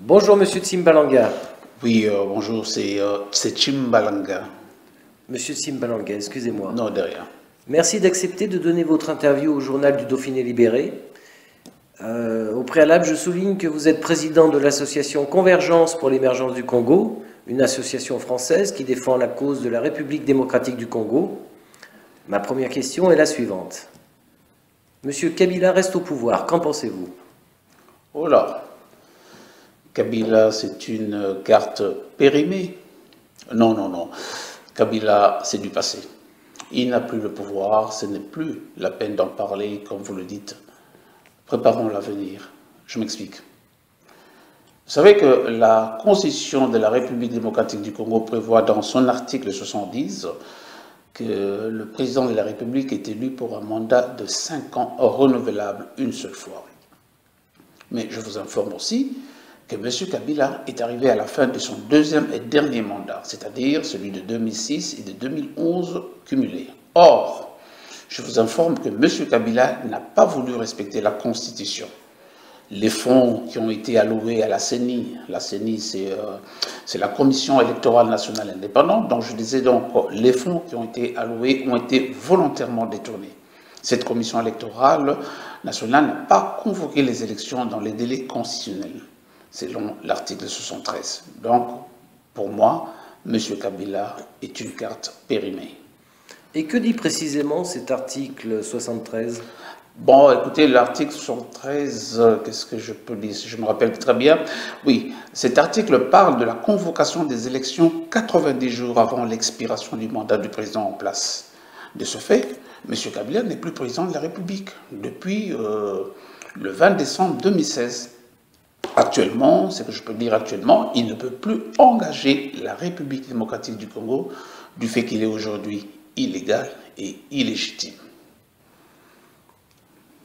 Bonjour Monsieur Tsimbalanga. Oui, bonjour, c'est Chimbalanga. Monsieur Tsimbalanga, excusez-moi. Non, derrière. Merci d'accepter de donner votre interview au journal du Dauphiné Libéré. Au préalable, je souligne que vous êtes président de l'association Convergence pour l'émergence du Congo, une association française qui défend la cause de la République démocratique du Congo. Ma première question est la suivante. Monsieur Kabila reste au pouvoir, qu'en pensez-vous? Oh là, Kabila, c'est une carte périmée. Non, non, non. Kabila, c'est du passé. Il n'a plus le pouvoir, ce n'est plus la peine d'en parler, comme vous le dites. Préparons l'avenir. Je m'explique. Vous savez que la Constitution de la République démocratique du Congo prévoit dans son article 70 que le président de la République est élu pour un mandat de 5 ans renouvelable une seule fois. Mais je vous informe aussi que M. Kabila est arrivé à la fin de son deuxième et dernier mandat, c'est-à-dire celui de 2006 et de 2011 cumulés. Or, je vous informe que M. Kabila n'a pas voulu respecter la Constitution. Les fonds qui ont été alloués à la CENI c'est la Commission électorale nationale indépendante, donc je disais donc les fonds qui ont été alloués ont été volontairement détournés. Cette Commission électorale nationale n'a pas convoqué les élections dans les délais constitutionnels, selon l'article 73. Donc, pour moi, M. Kabila est une carte périmée. Et que dit précisément cet article 73? Bon, écoutez, l'article 73, qu'est-ce que je peux dire? Je me rappelle très bien. Oui, cet article parle de la convocation des élections 90 jours avant l'expiration du mandat du président en place. De ce fait, M. Kabila n'est plus président de la République depuis le 20 décembre 2016. Actuellement, ce que je peux dire actuellement, il ne peut plus engager la République démocratique du Congo du fait qu'il est aujourd'hui illégal et illégitime.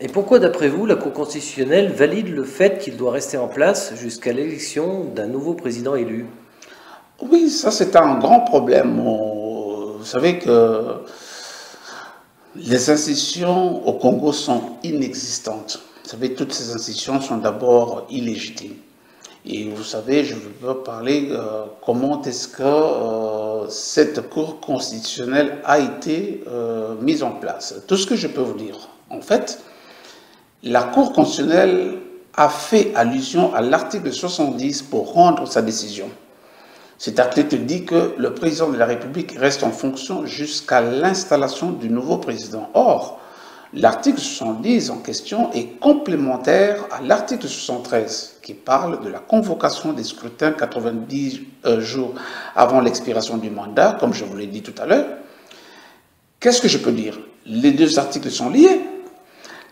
Et pourquoi, d'après vous, la Cour constitutionnelle valide le fait qu'il doit rester en place jusqu'à l'élection d'un nouveau président élu? Oui, ça c'est un grand problème. Vous savez que les institutions au Congo sont inexistantes. Vous savez, toutes ces institutions sont d'abord illégitimes. Et vous savez, je veux parler comment est-ce que cette Cour constitutionnelle a été mise en place. Tout ce que je peux vous dire, en fait, la Cour constitutionnelle a fait allusion à l'article 70 pour rendre sa décision. Cet article dit que le président de la République reste en fonction jusqu'à l'installation du nouveau président. Or, l'article 70 en question est complémentaire à l'article 73 qui parle de la convocation des scrutins 90 jours avant l'expiration du mandat, comme je vous l'ai dit tout à l'heure. Qu'est-ce que je peux dire? Les deux articles sont liés.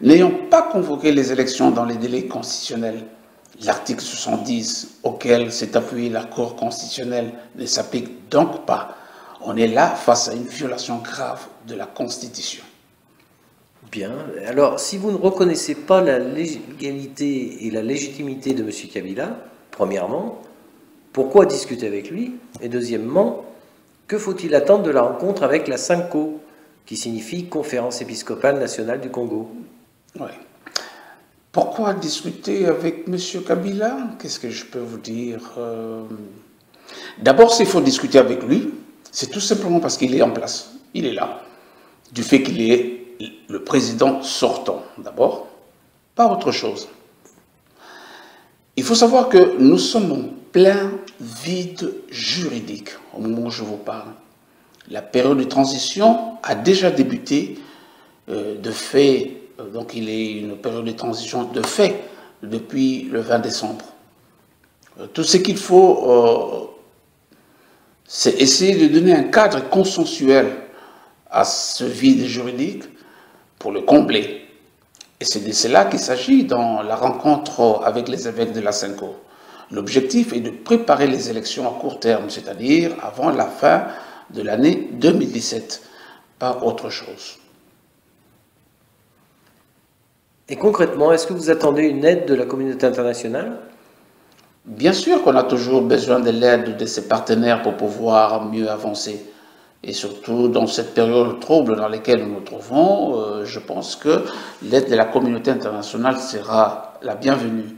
N'ayant pas convoqué les élections dans les délais constitutionnels, l'article 70 auquel s'est appuyée la Cour constitutionnelle ne s'applique donc pas. On est là face à une violation grave de la Constitution. Bien. Alors, si vous ne reconnaissez pas la légalité et la légitimité de M. Kabila, premièrement, pourquoi discuter avec lui? Et deuxièmement, que faut-il attendre de la rencontre avec la CENCO, qui signifie Conférence épiscopale nationale du Congo? Oui. Pourquoi discuter avec M. Kabila? Qu'est-ce que je peux vous dire? D'abord, s'il faut discuter avec lui, c'est tout simplement parce qu'il est en place. Il est là. Du fait qu'il est le président sortant, d'abord, pas autre chose. Il faut savoir que nous sommes en plein vide juridique au moment où je vous parle. La période de transition a déjà débuté de fait. Donc il est une période de transition de fait depuis le 20 décembre. Tout ce qu'il faut, c'est essayer de donner un cadre consensuel à ce vide juridique pour le combler. Et c'est de cela qu'il s'agit dans la rencontre avec les évêques de la CENCO. L'objectif est de préparer les élections à court terme, c'est-à-dire avant la fin de l'année 2017, pas autre chose. Et concrètement, est-ce que vous attendez une aide de la communauté internationale? Bien sûr qu'on a toujours besoin de l'aide de ses partenaires pour pouvoir mieux avancer. Et surtout dans cette période trouble dans laquelle nous nous trouvons, je pense que l'aide de la communauté internationale sera la bienvenue.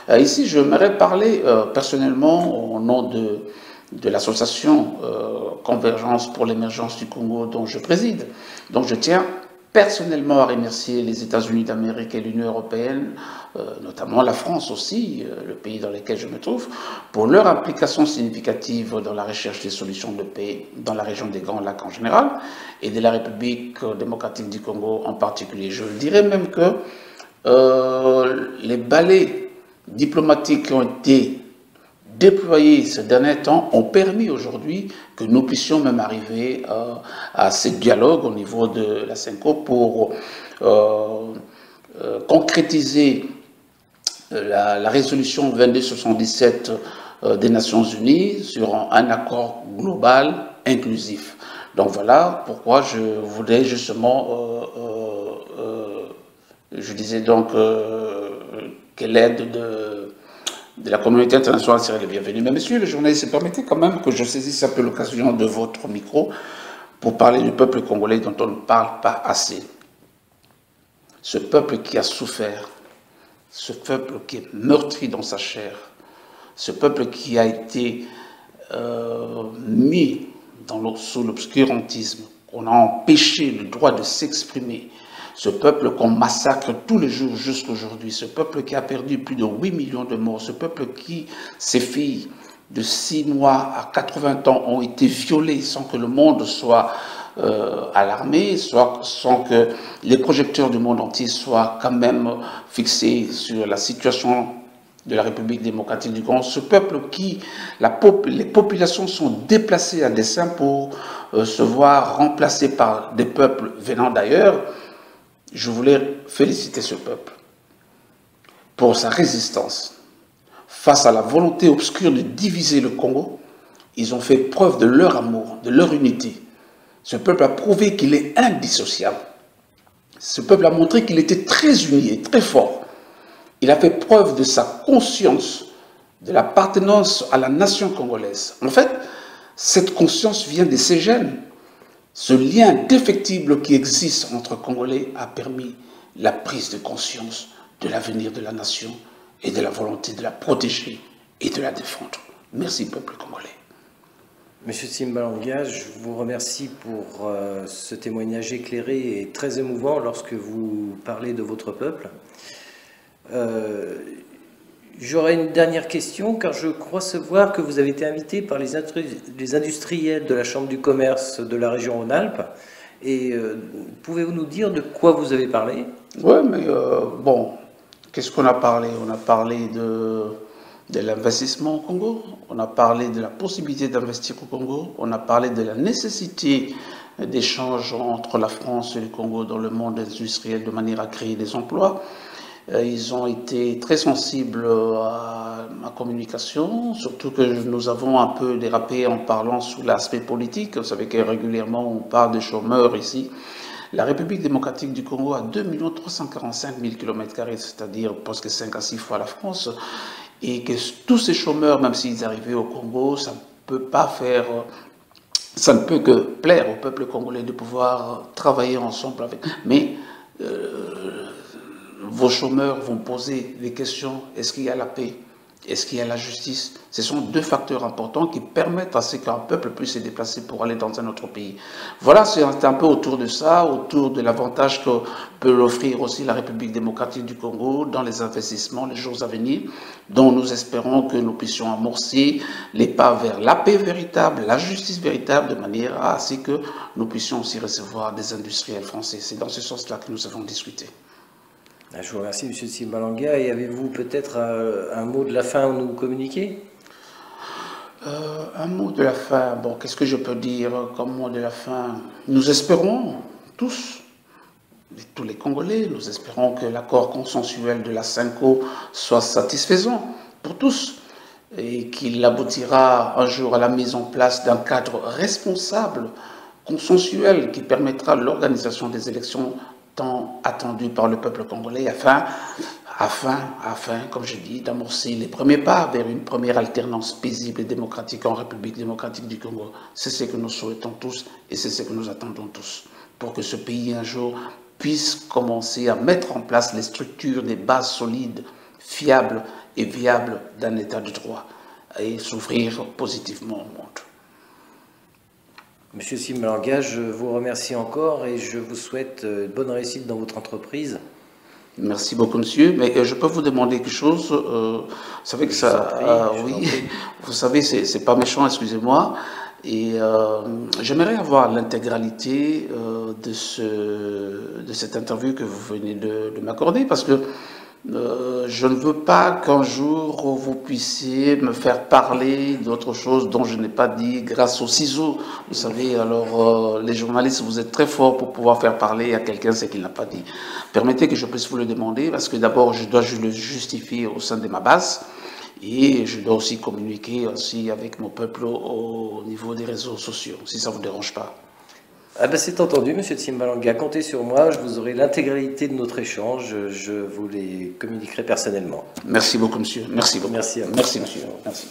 Ici, j'aimerais parler personnellement au nom de l'association Convergence pour l'émergence du Congo dont je préside. Donc je tiens personnellement à remercier les États-Unis d'Amérique et l'Union européenne, notamment la France aussi, le pays dans lequel je me trouve, pour leur implication significative dans la recherche des solutions de paix dans la région des Grands Lacs en général et de la République démocratique du Congo en particulier. Je dirais même que les balais diplomatiques qui ont été déployés ces derniers temps ont permis aujourd'hui que nous puissions même arriver à ce dialogue au niveau de la CENCO pour concrétiser la résolution 2277 des Nations Unies sur un accord global inclusif. Donc voilà pourquoi je voulais justement, je disais donc que l'aide de la communauté internationale serait le bienvenu. Mais monsieur le journaliste, permettez quand même que je saisisse un peu l'occasion de votre micro pour parler du peuple congolais dont on ne parle pas assez. Ce peuple qui a souffert, ce peuple qui est meurtri dans sa chair, ce peuple qui a été mis sous l'obscurantisme, qu'on a empêché le droit de s'exprimer, ce peuple qu'on massacre tous les jours jusqu'à aujourd'hui, ce peuple qui a perdu plus de 8 millions de morts, ce peuple qui, ses filles de 6 mois à 80 ans ont été violées sans que le monde soit alarmé, sans que les projecteurs du monde entier soient quand même fixés sur la situation de la République démocratique du Congo, ce peuple qui, les populations sont déplacées à dessein pour se voir remplacées par des peuples venant d'ailleurs. Je voulais féliciter ce peuple pour sa résistance. Face à la volonté obscure de diviser le Congo, ils ont fait preuve de leur amour, de leur unité. Ce peuple a prouvé qu'il est indissociable. Ce peuple a montré qu'il était très uni et très fort. Il a fait preuve de sa conscience, de l'appartenance à la nation congolaise. En fait, cette conscience vient de ses gènes. Ce lien indéfectible qui existe entre Congolais a permis la prise de conscience de l'avenir de la nation et de la volonté de la protéger et de la défendre. Merci, peuple congolais. Monsieur Tsimbalanga, je vous remercie pour ce témoignage éclairé et très émouvant lorsque vous parlez de votre peuple. J'aurais une dernière question, car je crois savoir que vous avez été invité par les industriels de la Chambre du commerce de la région Rhône-Alpes. Et pouvez-vous nous dire de quoi vous avez parlé? Oui, mais bon, qu'est-ce qu'on a parlé? On a parlé de l'investissement au Congo, on a parlé de la possibilité d'investir au Congo, on a parlé de la nécessité d'échanges entre la France et le Congo dans le monde industriel de manière à créer des emplois. Ils ont été très sensibles à ma communication, surtout que nous avons un peu dérapé en parlant sous l'aspect politique. Vous savez que régulièrement on parle de chômeurs ici. La République démocratique du Congo a 2 345 000 km², c'est-à-dire presque 5 à 6 fois la France, et que tous ces chômeurs, même s'ils arrivaient au Congo, ça ne peut que plaire au peuple congolais de pouvoir travailler ensemble avec. Mais vos chômeurs vont poser des questions. Est-ce qu'il y a la paix? Est-ce qu'il y a la justice? Ce sont deux facteurs importants qui permettent à ce qu'un peuple puisse se déplacer pour aller dans un autre pays. Voilà, c'est un peu autour de ça, autour de l'avantage que peut offrir aussi la République démocratique du Congo dans les investissements, les jours à venir, dont nous espérons que nous puissions amorcer les pas vers la paix véritable, la justice véritable, de manière à ce que nous puissions aussi recevoir des industriels français. C'est dans ce sens-là que nous avons discuté. Je vous remercie, M. Tsimbalanga. Et avez-vous peut-être un mot de la fin à nous communiquer? Un mot de la fin, bon, qu'est-ce que je peux dire comme mot de la fin? Nous espérons tous les Congolais, nous espérons que l'accord consensuel de la CENCO soit satisfaisant pour tous et qu'il aboutira un jour à la mise en place d'un cadre responsable, consensuel, qui permettra l'organisation des élections tant attendu par le peuple congolais afin, comme je dis, d'amorcer les premiers pas vers une première alternance paisible et démocratique en République démocratique du Congo. C'est ce que nous souhaitons tous et c'est ce que nous attendons tous pour que ce pays un jour puisse commencer à mettre en place les structures, des bases solides, fiables et viable d'un état de droit et s'ouvrir positivement au monde. Monsieur Simbalanga, je vous remercie encore et je vous souhaite bonne réussite dans votre entreprise. Merci beaucoup, monsieur. Mais je peux vous demander quelque chose. Vous savez que ça, oui, vous savez, c'est pas méchant, excusez-moi. Et j'aimerais avoir l'intégralité de cette interview que vous venez de m'accorder, parce que je ne veux pas qu'un jour vous puissiez me faire parler d'autre chose dont je n'ai pas dit grâce aux ciseaux. Vous savez, alors les journalistes, vous êtes très forts pour pouvoir faire parler à quelqu'un ce qu'il n'a pas dit. Permettez que je puisse vous le demander, parce que d'abord, je dois le justifier au sein de ma base. Et je dois aussi communiquer aussi avec mon peuple au niveau des réseaux sociaux, si ça ne vous dérange pas. Ah ben c'est entendu, monsieur Simbalanga, comptez sur moi, je vous aurai l'intégralité de notre échange, je vous les communiquerai personnellement. Merci beaucoup, monsieur. Merci beaucoup. Merci à vous. Merci, monsieur. Merci.